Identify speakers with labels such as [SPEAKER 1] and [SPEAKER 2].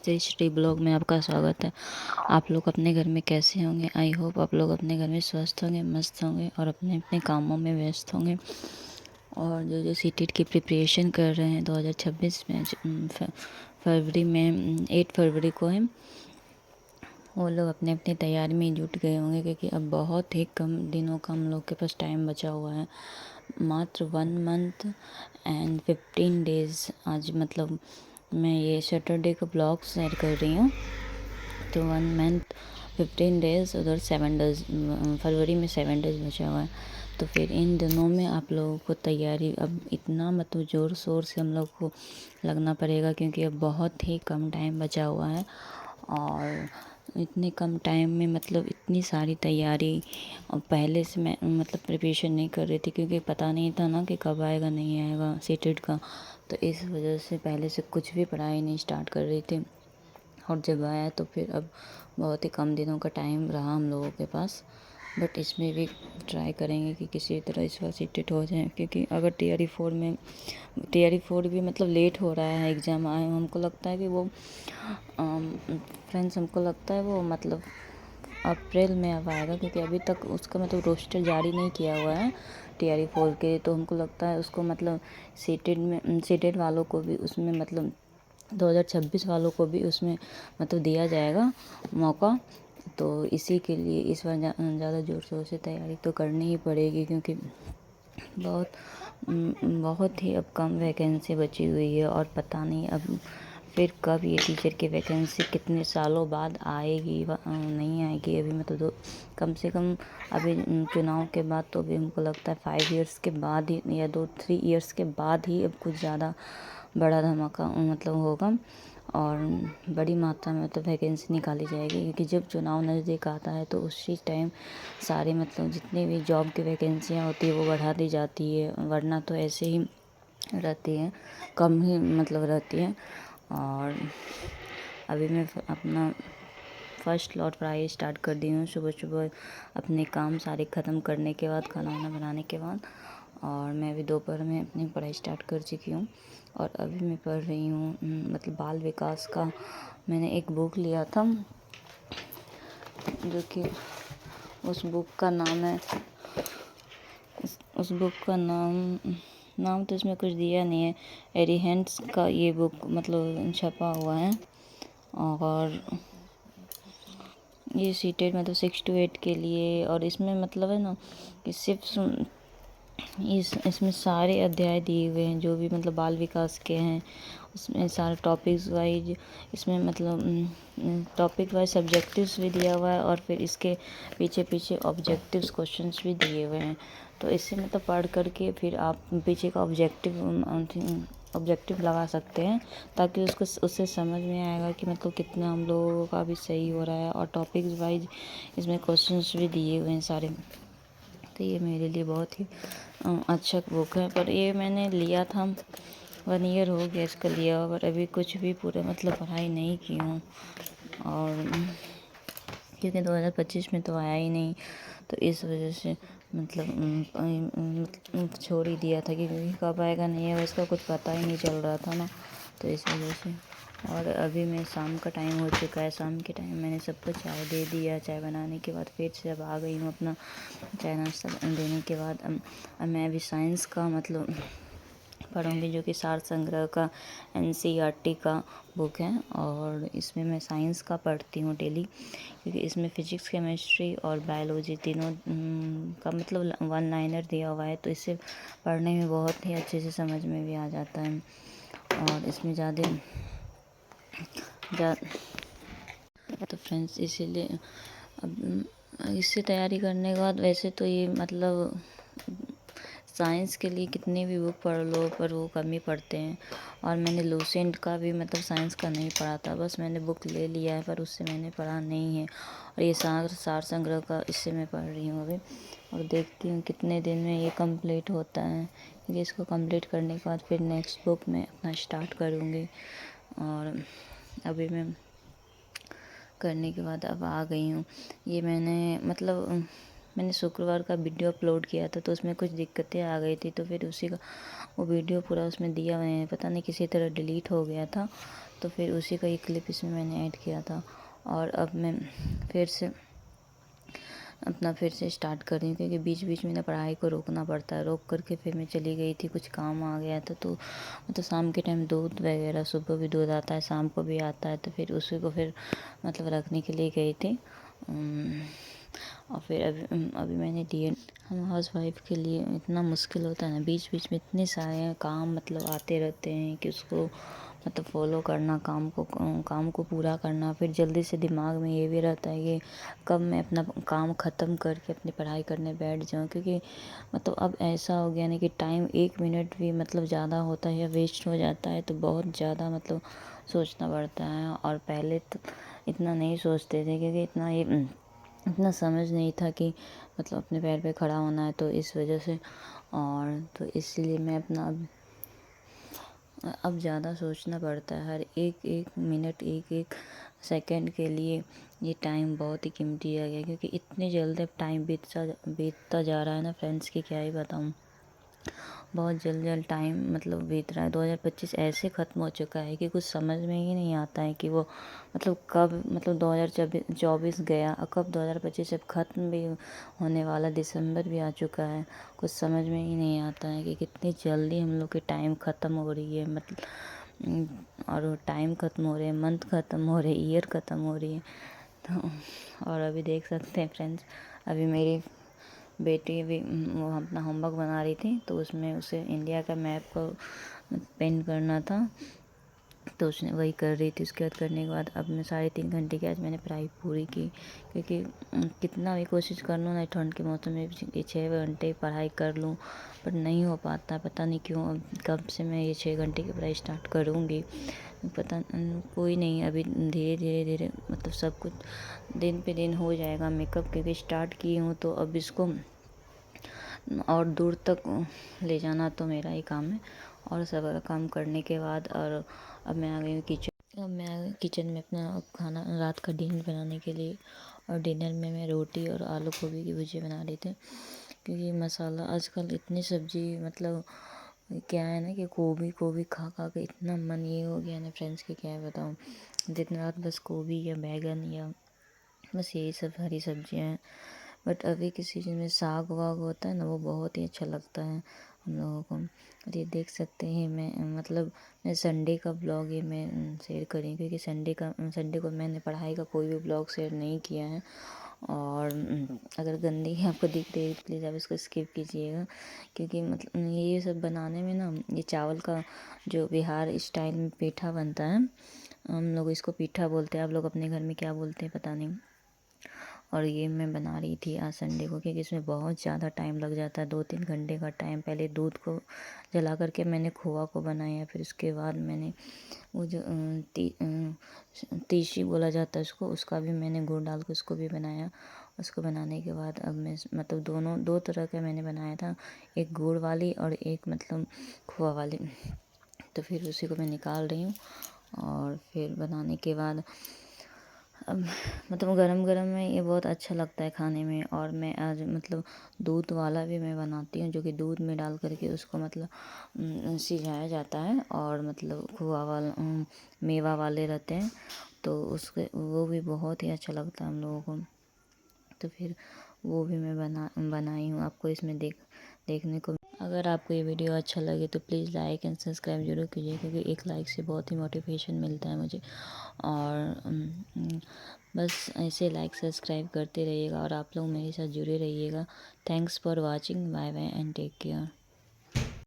[SPEAKER 1] नमस्ते, श्री ब्लॉग में आपका स्वागत है। आप लोग अपने घर में कैसे होंगे? आई होप आप लोग अपने घर में स्वस्थ होंगे, मस्त होंगे और अपने अपने कामों में व्यस्त होंगे। और जो जो सीटेट की प्रिपरेशन कर रहे हैं 2026 में फरवरी में 8 फरवरी को है, वो लोग अपने अपनी तैयारी में जुट गए होंगे, क्योंकि अब बहुत ही कम दिनों का हम लोग के पास टाइम बचा हुआ है। मात्र 1 मंथ एंड 15 डेज़। आज मतलब मैं ये सैटरडे का ब्लॉग शेयर कर रही हूँ, तो 1 मंथ 15 डेज़, उधर 7 डेज़, फरवरी में 7 डेज़ बचा हुआ है। तो फिर इन दिनों में आप लोगों को तैयारी अब इतना मतलब ज़ोर शोर से हम लोग को लगना पड़ेगा, क्योंकि अब बहुत ही कम टाइम बचा हुआ है। और इतने कम टाइम में मतलब इतनी सारी तैयारी, और पहले से मैं मतलब प्रिपरेशन नहीं कर रही थी, क्योंकि पता नहीं था ना कि कब आएगा नहीं आएगा सीटेट का। तो इस वजह से पहले से कुछ भी पढ़ाई नहीं स्टार्ट कर रही थी। और जब आया तो फिर अब बहुत ही कम दिनों का टाइम रहा हम लोगों के पास। बट इसमें भी ट्राई करेंगे कि किसी तरह इस बार सीटेट हो जाए, क्योंकि अगर टी आर ई 4 भी मतलब लेट हो रहा है एग्ज़ाम आए, हमको लगता है कि वो फ्रेंड्स हमको लगता है वो मतलब अप्रैल में अब आएगा, क्योंकि अभी तक उसका मतलब रोस्टर जारी नहीं किया हुआ है टी आर ई 4 के। तो हमको लगता है उसको मतलब सीटेट वालों को भी उसमें मतलब 2026 वालों को भी उसमें मतलब दिया जाएगा मौका। तो इसी के लिए इस बार ज़्यादा ज़ोर शोर से तैयारी तो करनी ही पड़ेगी, क्योंकि बहुत बहुत ही अब कम वैकेंसी बची हुई है। और पता नहीं अब फिर कब ये टीचर की वैकेंसी कितने सालों बाद आएगी नहीं आएगी। अभी मतलब कम से कम अभी चुनाव के बाद तो अभी हमको लगता है 5 इयर्स के बाद ही या 2-3 इयर्स के बाद ही अब कुछ ज़्यादा बड़ा धमाका मतलब होगा, और बड़ी मात्रा में मतलब वैकेंसी निकाली जाएगी। क्योंकि जब चुनाव नज़दीक आता है तो उसी टाइम सारे मतलब जितनी भी जॉब की वैकेंसियाँ होती है वो बढ़ा दी जाती है, वरना तो ऐसे ही रहती है, कम ही मतलब रहती है। और अभी मैं अपना फर्स्ट लॉट पढ़ाई स्टार्ट कर दी हूँ सुबह सुबह अपने काम सारे ख़त्म करने के बाद, खाना वाना बनाने के बाद। और मैं अभी दोपहर में अपनी पढ़ाई स्टार्ट कर चुकी हूँ। और अभी मैं पढ़ रही हूँ मतलब बाल विकास का मैंने एक बुक लिया था, जो कि उस बुक का नाम है उस बुक का नाम तो इसमें कुछ दिया नहीं है। एरिहेंट्स का ये बुक मतलब छपा हुआ है। और ये सीटेट मतलब 6 to 8 के लिए। और इसमें मतलब है ना कि सिर्फ इसमें सारे अध्याय दिए हुए हैं जो भी मतलब बाल विकास के हैं, उसमें सारे टॉपिक्स वाइज, इसमें मतलब टॉपिक वाइज सब्जेक्टिव्स भी दिया हुआ है, और फिर इसके पीछे पीछे ऑब्जेक्टिव्स क्वेश्चंस भी दिए हुए हैं। तो इससे मतलब पढ़ करके फिर आप पीछे का ऑब्जेक्टिव लगा सकते हैं, ताकि उससे समझ में आएगा कि मतलब कितना हम लोगों का भी सही हो रहा है। और टॉपिक्स वाइज इसमें क्वेश्चंस भी दिए हुए हैं सारे। तो ये मेरे लिए बहुत ही अच्छा बुक है। पर ये मैंने लिया था 1 ईयर हो गया इसका लिया, और अभी कुछ भी पूरा मतलब पढ़ाई नहीं की हूँ। और क्योंकि 2025 में तो आया ही नहीं, तो इस वजह से मतलब छोड़ ही दिया था, क्योंकि कब आएगा नहीं है इसका कुछ पता ही नहीं चल रहा था ना, तो इस वजह से। और अभी मैं शाम का टाइम हो चुका है, शाम के टाइम मैंने सबको चाय दे दिया। चाय बनाने के बाद फिर से अब आ गई हूँ अपना चाय नाश्ता देने के बाद। अब मैं अभी साइंस का मतलब पढ़ूँगी, जो कि सार संग्रह का NCERT का बुक है। और इसमें मैं साइंस का पढ़ती हूँ डेली, क्योंकि इसमें फिजिक्स, केमिस्ट्री और बायोलॉजी तीनों का मतलब 1 लाइनर दिया हुआ है, तो इससे पढ़ने में बहुत ही अच्छे से समझ में भी आ जाता है। और इसमें ज़्यादा तो फ्रेंड्स इसीलिए अब इससे तैयारी करने के बाद, वैसे तो ये मतलब साइंस के लिए कितनी भी बुक पढ़ लो पर वो कम ही पढ़ते हैं। और मैंने लूसेंट का भी मतलब साइंस का नहीं पढ़ा था, बस मैंने बुक ले लिया है पर उससे मैंने पढ़ा नहीं है। और ये सार संग्रह का इससे मैं पढ़ रही हूँ अभी, और देखती हूँ कितने दिन में ये कंप्लीट होता है, क्योंकि इसको कंप्लीट करने के बाद फिर नेक्स्ट बुक मैं अपना स्टार्ट करूँगी। और अभी मैं करने के बाद अब आ गई हूँ। ये मैंने शुक्रवार का वीडियो अपलोड किया था, तो उसमें कुछ दिक्कतें आ गई थी, तो फिर उसी का वो वीडियो पूरा उसमें दिया हुआ है, पता नहीं किसी तरह डिलीट हो गया था। तो फिर उसी का एक क्लिप इसमें मैंने ऐड किया था। और अब मैं फिर से स्टार्ट कर रही हूँ, क्योंकि बीच बीच में ना पढ़ाई को रोकना पड़ता है। रोक करके फिर मैं चली गई थी, कुछ काम आ गया था। तो मतलब शाम के टाइम दूध वगैरह, सुबह भी दूध आता है, शाम को भी आता है, तो फिर उसी को फिर मतलब रखने के लिए गई थी। और फिर अभी मैंने दिए। हम हाउस वाइफ के लिए इतना मुश्किल होता है ना, बीच बीच में इतने सारे काम मतलब आते रहते हैं कि उसको मतलब फॉलो करना, काम को पूरा करना। फिर जल्दी से दिमाग में ये भी रहता है कि कब मैं अपना काम ख़त्म करके अपनी पढ़ाई करने बैठ जाऊँ, क्योंकि मतलब अब ऐसा हो गया ना कि टाइम 1 मिनट भी मतलब ज़्यादा होता है या वेस्ट हो जाता है तो बहुत ज़्यादा मतलब सोचना पड़ता है। और पहले तो इतना नहीं सोचते थे, क्योंकि इतना समझ नहीं था कि मतलब अपने पैर पे खड़ा होना है, तो इस वजह से। और तो इसलिए मैं अपना अब ज़्यादा सोचना पड़ता है। हर एक एक मिनट, एक एक सेकंड के लिए ये टाइम बहुत ही कीमती आ गया, क्योंकि इतने जल्दी अब टाइम बीतता जा रहा है ना फ्रेंड्स, की क्या ही बताऊँ। बहुत जल्द टाइम मतलब बीत रहा है। 2025 ऐसे ख़त्म हो चुका है कि कुछ समझ में ही नहीं आता है कि वो मतलब कब मतलब 2024 गया और कब 2025 अब ख़त्म भी होने वाला। दिसंबर भी आ चुका है, कुछ समझ में ही नहीं आता है कि कितनी जल्दी हम लोग की टाइम ख़त्म हो रही है। मतलब और टाइम ख़त्म हो रहे हैं, मंथ ख़त्म हो रहे, ईयर ख़त्म हो रही है। तो और अभी देख सकते हैं फ्रेंड्स, अभी मेरी बेटी भी वो अपना होमवर्क बना रही थी, तो उसमें उसे इंडिया का मैप को पेन करना था, तो उसने वही कर रही थी। उसके बाद करने के बाद अब मैं 3.5 घंटे की आज मैंने पढ़ाई पूरी की, क्योंकि कितना भी कोशिश कर लूँ ना ठंड के मौसम में भी 6 घंटे पढ़ाई कर लूँ, पर नहीं हो पाता। पता नहीं क्यों। अब कब से मैं ये 6 घंटे की पढ़ाई स्टार्ट करूँगी पता कोई नहीं। अभी धीरे धीरे धीरे मतलब सब कुछ दिन पे दिन हो जाएगा। मेकअप क्योंकि स्टार्ट की हूँ, तो अब इसको और दूर तक ले जाना तो मेरा ही काम है। और सब काम करने के बाद और अब मैं आ गई हूँ किचन। अब मैं आ गई किचन में अपना खाना, रात का डिनर बनाने के लिए। और डिनर में मैं रोटी और आलू गोभी की भुजिया बना रही थी, क्योंकि मसाला आजकल इतनी सब्जी मतलब क्या है ना कि गोभी खा खा के इतना मन ये हो गया ना फ्रेंड्स कि क्या बताऊँ। दिन रात बस गोभी या बैगन या बस यही सब हरी सब्जियाँ हैं। बट अभी के सीजन में साग वाग होता है ना, वो बहुत ही अच्छा लगता है हम लोगों को। और ये देख सकते हैं मैं संडे का ब्लॉग ये मैं शेयर करी, क्योंकि संडे को मैंने पढ़ाई का कोई भी ब्लॉग शेयर नहीं किया है। और अगर गंदी आपको दिख रही है प्लीज़ आप इसको स्किप कीजिएगा, क्योंकि मतलब ये सब बनाने में ना, ये चावल का जो बिहार स्टाइल में पीठा बनता है, हम लोग इसको पीठा बोलते हैं, आप लोग अपने घर में क्या बोलते हैं पता नहीं। और ये मैं बना रही थी आज संडे को, क्योंकि इसमें बहुत ज़्यादा टाइम लग जाता है, 2-3 घंटे का टाइम। पहले दूध को जला करके मैंने खोआ को बनाया, फिर उसके बाद मैंने वो जो तीसी बोला जाता है उसको, उसका भी मैंने गुड़ डाल के उसको भी बनाया। उसको बनाने के बाद अब मैं मतलब दो तरह का मैंने बनाया था, एक गुड़ वाली और एक मतलब खोआ वाली। तो फिर उसी को मैं निकाल रही हूँ। और फिर बनाने के बाद अब मतलब गरम गरम में ये बहुत अच्छा लगता है खाने में। और मैं आज मतलब दूध वाला भी मैं बनाती हूँ, जो कि दूध में डाल करके उसको मतलब सिझाया जाता है। और मतलब खोआ वाला मेवा वाले रहते हैं, तो उसके वो भी बहुत ही अच्छा लगता है हम लोगों को। तो फिर वो भी मैं बनाई हूँ, आपको इसमें देखने को। अगर आपको ये वीडियो अच्छा लगे तो प्लीज़ लाइक एंड सब्सक्राइब जरूर कीजिए, क्योंकि एक लाइक से बहुत ही मोटिवेशन मिलता है मुझे। और बस ऐसे लाइक सब्सक्राइब करते रहिएगा और आप लोग मेरे साथ जुड़े रहिएगा। Thanks for watching, bye bye and take care.